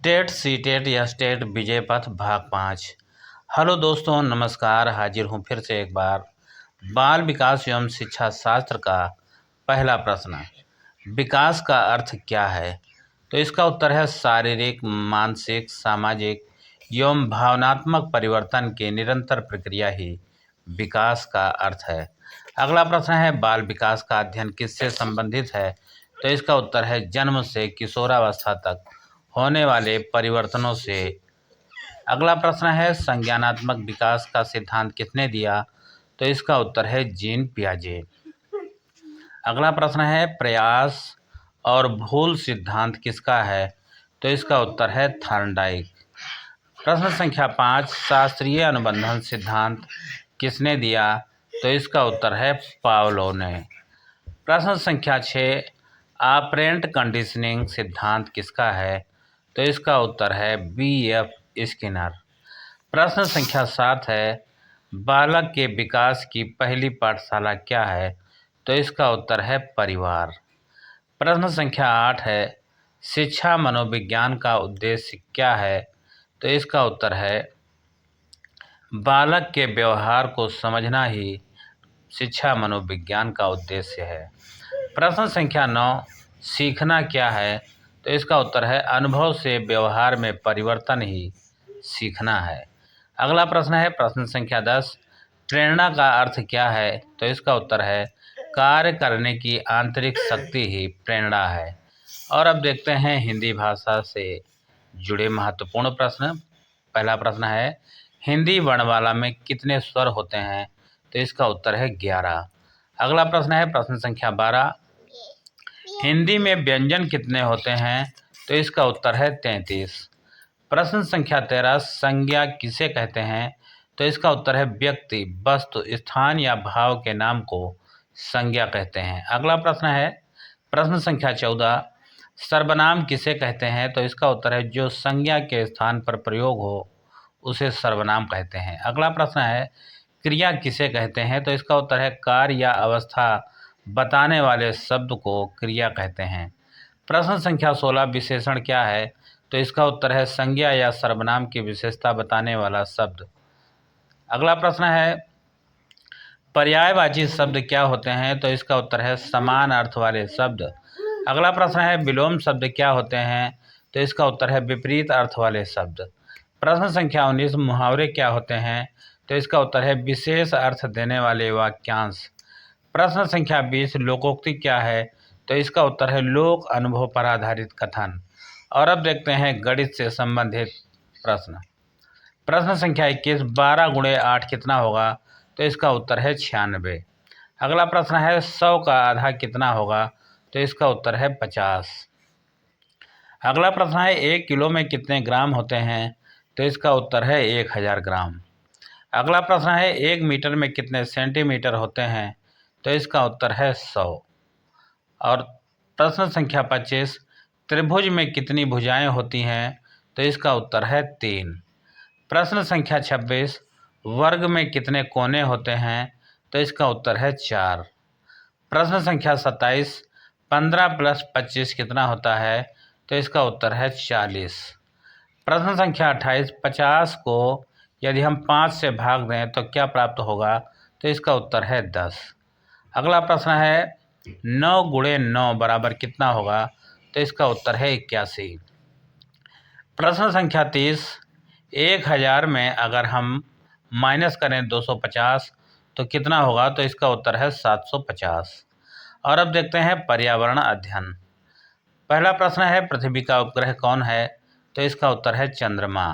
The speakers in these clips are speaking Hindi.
टेट सी टेट या स्टेट विजय पथ भाग 5। हेलो दोस्तों, नमस्कार। हाजिर हूँ फिर से एक बार बाल विकास एवं शिक्षा शास्त्र का पहला प्रश्न। विकास का अर्थ क्या है? तो इसका उत्तर है शारीरिक, मानसिक, सामाजिक एवं भावनात्मक परिवर्तन की निरंतर प्रक्रिया ही विकास का अर्थ है। अगला प्रश्न है बाल विकास का अध्ययन किससे संबंधित है? तो इसका उत्तर है जन्म से किशोरावस्था तक होने वाले परिवर्तनों से। अगला प्रश्न है संज्ञानात्मक विकास का सिद्धांत किसने दिया? तो इसका उत्तर है जीन पियाजे। अगला प्रश्न है प्रयास और भूल सिद्धांत किसका है? तो इसका उत्तर है थॉर्नडाइक। प्रश्न संख्या 5 शास्त्रीय अनुबंधन सिद्धांत किसने दिया? तो इसका उत्तर है पावलोव ने। प्रश्न संख्या 6 ऑपरेंट कंडीशनिंग सिद्धांत किसका है? तो इसका उत्तर है B.F. स्किनर। प्रश्न संख्या 7 है बालक के विकास की पहली पाठशाला क्या है? तो इसका उत्तर है परिवार। प्रश्न संख्या 8 है शिक्षा मनोविज्ञान का उद्देश्य क्या है? तो इसका उत्तर है बालक के व्यवहार को समझना ही शिक्षा मनोविज्ञान का उद्देश्य है। प्रश्न संख्या 9 सीखना क्या है? तो इसका उत्तर है अनुभव से व्यवहार में परिवर्तन ही सीखना है। अगला प्रश्न है प्रश्न संख्या 10 प्रेरणा का अर्थ क्या है? तो इसका उत्तर है कार्य करने की आंतरिक शक्ति ही प्रेरणा है। और अब देखते हैं हिंदी भाषा से जुड़े महत्वपूर्ण प्रश्न। पहला प्रश्न है हिंदी वर्णमाला में कितने स्वर होते हैं? तो इसका उत्तर है 11। अगला प्रश्न है प्रश्न संख्या 12 हिंदी में व्यंजन कितने होते हैं? तो इसका उत्तर है 33। प्रश्न संख्या 13 संज्ञा किसे कहते हैं? तो इसका उत्तर है व्यक्ति, वस्तु, स्थान या भाव के नाम को संज्ञा कहते हैं। अगला प्रश्न है प्रश्न संख्या 14 सर्वनाम किसे कहते हैं? तो इसका उत्तर है जो संज्ञा के स्थान पर प्रयोग हो उसे सर्वनाम कहते हैं। अगला प्रश्न है क्रिया किसे कहते हैं? तो इसका उत्तर है कार्य या अवस्था बताने वाले शब्द को क्रिया कहते हैं। प्रश्न संख्या 16 विशेषण क्या है? तो इसका उत्तर है संज्ञा या सर्वनाम की विशेषता बताने वाला शब्द। अगला प्रश्न है पर्यायवाची शब्द क्या होते हैं? तो इसका उत्तर है समान अर्थ वाले शब्द। अगला प्रश्न है विलोम शब्द क्या होते हैं? तो इसका उत्तर है विपरीत अर्थ वाले शब्द। प्रश्न संख्या 19 मुहावरे क्या होते हैं? तो इसका उत्तर है विशेष अर्थ देने वाले वाक्यांश। प्रश्न संख्या 20 लोकोक्ति क्या है? तो इसका उत्तर है लोक अनुभव पर आधारित कथन। और अब देखते हैं गणित से संबंधित प्रश्न। प्रश्न संख्या 21 12 गुणे 8 कितना होगा? तो इसका उत्तर है 96। अगला प्रश्न है 100 का आधा कितना होगा? तो इसका उत्तर है 50। अगला प्रश्न है 1 किलो में कितने ग्राम होते हैं? तो इसका उत्तर है 1000 ग्राम। अगला प्रश्न है 1 मीटर में कितने सेंटीमीटर होते हैं? तो इसका उत्तर है 100। और प्रश्न संख्या 25 त्रिभुज में कितनी भुजाएं होती हैं? तो इसका उत्तर है 3। प्रश्न संख्या 26 वर्ग में कितने कोने होते हैं? तो इसका उत्तर है 4। प्रश्न संख्या 27 15 + 25 कितना होता है? तो इसका उत्तर है 40। प्रश्न संख्या 28 50 को यदि हम 5 से भाग दें तो क्या प्राप्त होगा? तो इसका उत्तर है 10। अगला प्रश्न है 9 गुणे 9 बराबर कितना होगा? तो इसका उत्तर है 81। प्रश्न संख्या 30 1000 में अगर हम माइनस करें 250 तो कितना होगा? तो इसका उत्तर है 750। और अब देखते हैं पर्यावरण अध्ययन। पहला प्रश्न है पृथ्वी का उपग्रह कौन है? तो इसका उत्तर है चंद्रमा।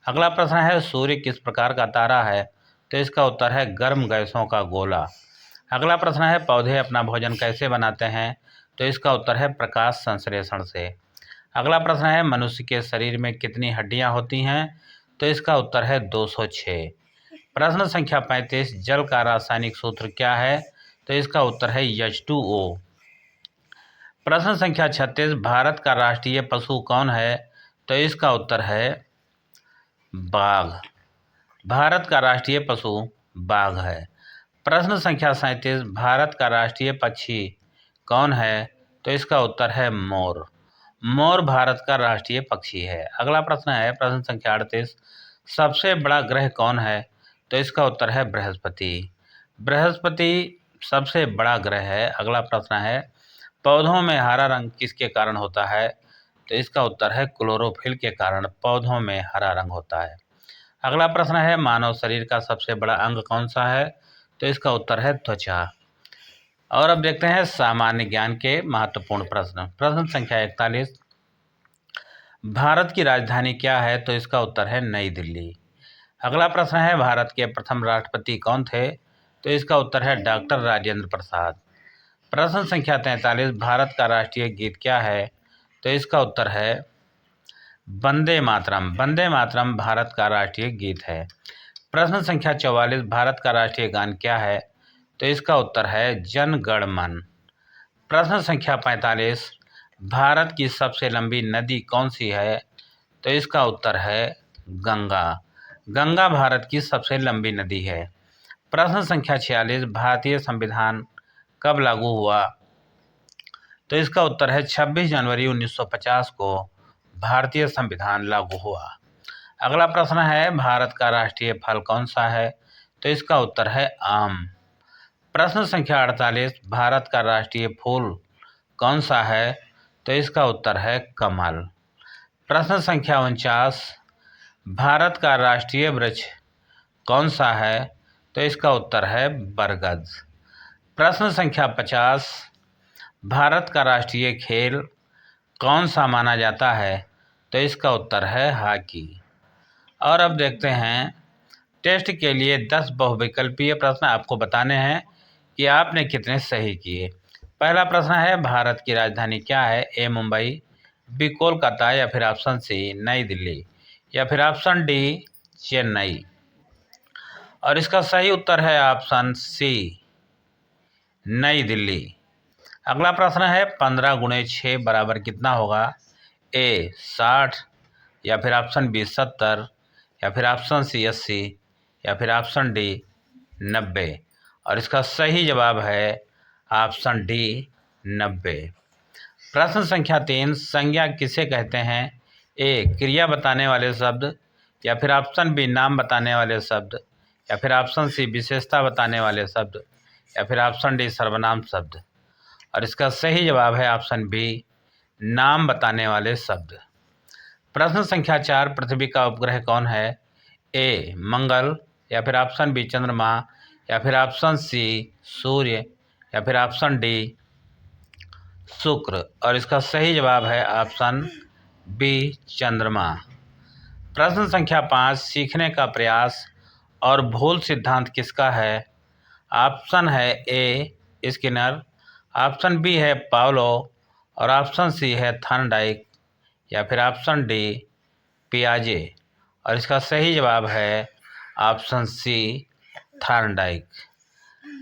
अगला प्रश्न है सूर्य किस प्रकार का तारा है? तो इसका उत्तर है गर्म गैसों का गोला। अगला प्रश्न है पौधे अपना भोजन कैसे बनाते हैं? तो इसका उत्तर है प्रकाश संश्लेषण से। अगला प्रश्न है मनुष्य के शरीर में कितनी हड्डियां होती हैं? तो इसका उत्तर है 206। प्रश्न संख्या 35 जल का रासायनिक सूत्र क्या है? तो इसका उत्तर है H2O। प्रश्न संख्या 36 भारत का राष्ट्रीय पशु कौन है? तो इसका उत्तर है बाघ। भारत का राष्ट्रीय पशु बाघ है। प्रश्न संख्या 37 भारत का राष्ट्रीय पक्षी कौन है? तो इसका उत्तर है मोर। मोर भारत का राष्ट्रीय पक्षी है। अगला प्रश्न है प्रश्न संख्या 38, सबसे बड़ा ग्रह कौन है? तो इसका उत्तर है बृहस्पति। बृहस्पति सबसे बड़ा ग्रह है। अगला प्रश्न है पौधों में हरा रंग किसके कारण होता है? तो इसका उत्तर है क्लोरोफिल के कारण पौधों में हरा रंग होता है। अगला प्रश्न है मानव शरीर का सबसे बड़ा अंग कौन सा है? तो इसका उत्तर है त्वचा। और अब देखते हैं सामान्य ज्ञान के महत्वपूर्ण प्रश्न। प्रश्न संख्या 41, भारत की राजधानी क्या है? तो इसका उत्तर है नई दिल्ली। अगला प्रश्न है भारत के प्रथम राष्ट्रपति कौन थे? तो इसका उत्तर है डॉक्टर राजेंद्र प्रसाद। प्रश्न संख्या 43, भारत का राष्ट्रीय गीत क्या है? तो इसका उत्तर है वंदे मातरम। वंदे मातरम भारत का राष्ट्रीय गीत है। प्रश्न संख्या 44, भारत का राष्ट्रीय गान क्या है? तो इसका उत्तर है जन गण मन। प्रश्न संख्या 45, भारत की सबसे लंबी नदी कौन सी है? तो इसका उत्तर है गंगा। गंगा भारत की सबसे लंबी नदी है। प्रश्न संख्या 46, भारतीय संविधान कब लागू हुआ? तो इसका उत्तर है 26 जनवरी 1950 को भारतीय संविधान लागू हुआ। अगला प्रश्न है भारत का राष्ट्रीय फल कौन सा है? तो इसका उत्तर है आम। प्रश्न संख्या 48, भारत का राष्ट्रीय फूल कौन सा है? तो इसका उत्तर है कमल। प्रश्न संख्या 49, भारत का राष्ट्रीय वृक्ष कौन सा है? तो इसका उत्तर है बरगद। प्रश्न संख्या 50, भारत का राष्ट्रीय खेल कौन सा माना जाता है? तो इसका उत्तर है हॉकी। और अब देखते हैं टेस्ट के लिए 10 बहुविकल्पीय प्रश्न आपको बताने हैं कि आपने कितने सही किए। पहला प्रश्न है भारत की राजधानी क्या है? ए मुंबई, बी कोलकाता, या फिर ऑप्शन सी नई दिल्ली, या फिर ऑप्शन डी चेन्नई। और इसका सही उत्तर है ऑप्शन सी नई दिल्ली। अगला प्रश्न है 15 गुणे 6 बराबर कितना होगा? ए 60, या फिर ऑप्शन बी 70, या फिर ऑप्शन सी 80, या फिर ऑप्शन डी 90। और इसका सही जवाब है ऑप्शन डी 90। प्रश्न संख्या 3, संज्ञा किसे कहते हैं? ए क्रिया बताने वाले शब्द, या फिर ऑप्शन बी नाम बताने वाले शब्द, या फिर ऑप्शन सी विशेषता बताने वाले शब्द, या फिर ऑप्शन डी सर्वनाम शब्द। और इसका सही जवाब है ऑप्शन बी नाम बताने वाले शब्द। प्रश्न संख्या 4, पृथ्वी का उपग्रह कौन है? ए मंगल, या फिर ऑप्शन बी चंद्रमा, या फिर ऑप्शन सी सूर्य, या फिर ऑप्शन डी शुक्र। और इसका सही जवाब है ऑप्शन बी चंद्रमा। प्रश्न संख्या 5, सीखने का प्रयास और भूल सिद्धांत किसका है? ऑप्शन है ए स्किनर, ऑप्शन बी है पावलो, और ऑप्शन सी है थॉर्नडाइक, या फिर ऑप्शन डी पियाजे। और इसका सही जवाब है ऑप्शन सी थॉर्नडाइक।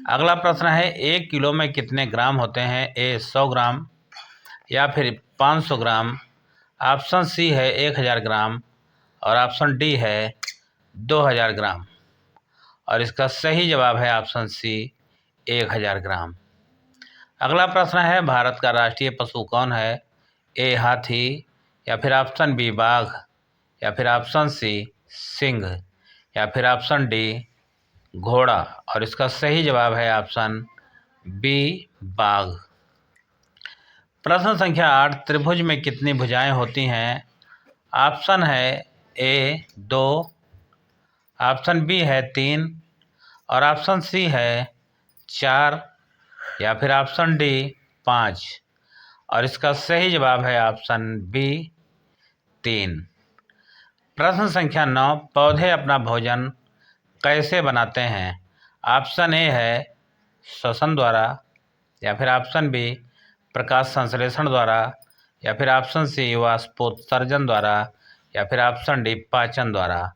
अगला प्रश्न है 1 किलो में कितने ग्राम होते हैं? ए 100 ग्राम, या फिर 500 ग्राम, ऑप्शन सी है 1000 ग्राम, और ऑप्शन डी है 2000 ग्राम। और इसका सही जवाब है ऑप्शन सी 1000 ग्राम। अगला प्रश्न है भारत का राष्ट्रीय पशु कौन है? ए हाथी, या फिर ऑप्शन बी बाघ, या फिर ऑप्शन सी सिंह, या फिर ऑप्शन डी घोड़ा। और इसका सही जवाब है ऑप्शन बी बाघ। प्रश्न संख्या 8, त्रिभुज में कितनी भुजाएं होती हैं? ऑप्शन है ए 2, ऑप्शन बी है 3, और ऑप्शन सी है 4, या फिर ऑप्शन डी 5। और इसका सही जवाब है ऑप्शन बी 3। प्रश्न संख्या 9, पौधे अपना भोजन कैसे बनाते हैं? ऑप्शन ए है श्वसन द्वारा, या फिर ऑप्शन बी प्रकाश संश्लेषण द्वारा, या फिर ऑप्शन सी वाष्पोत्सर्जन द्वारा, या फिर ऑप्शन डी पाचन द्वारा।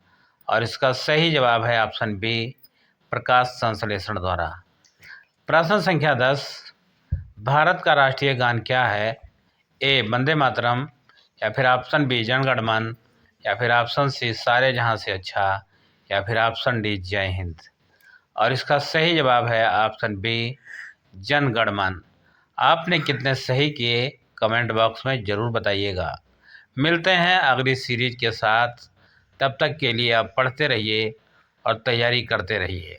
और इसका सही जवाब है ऑप्शन बी प्रकाश संश्लेषण द्वारा। प्रश्न संख्या 10, भारत का राष्ट्रीय गान क्या है? ए वंदे मातरम, या फिर ऑप्शन बी जन गण मन, या फिर ऑप्शन सी सारे जहां से अच्छा, या फिर ऑप्शन डी जय हिंद। और इसका सही जवाब है ऑप्शन बी जन गण मन। आपने कितने सही किए कमेंट बॉक्स में ज़रूर बताइएगा। मिलते हैं अगली सीरीज के साथ, तब तक के लिए आप पढ़ते रहिए और तैयारी करते रहिए।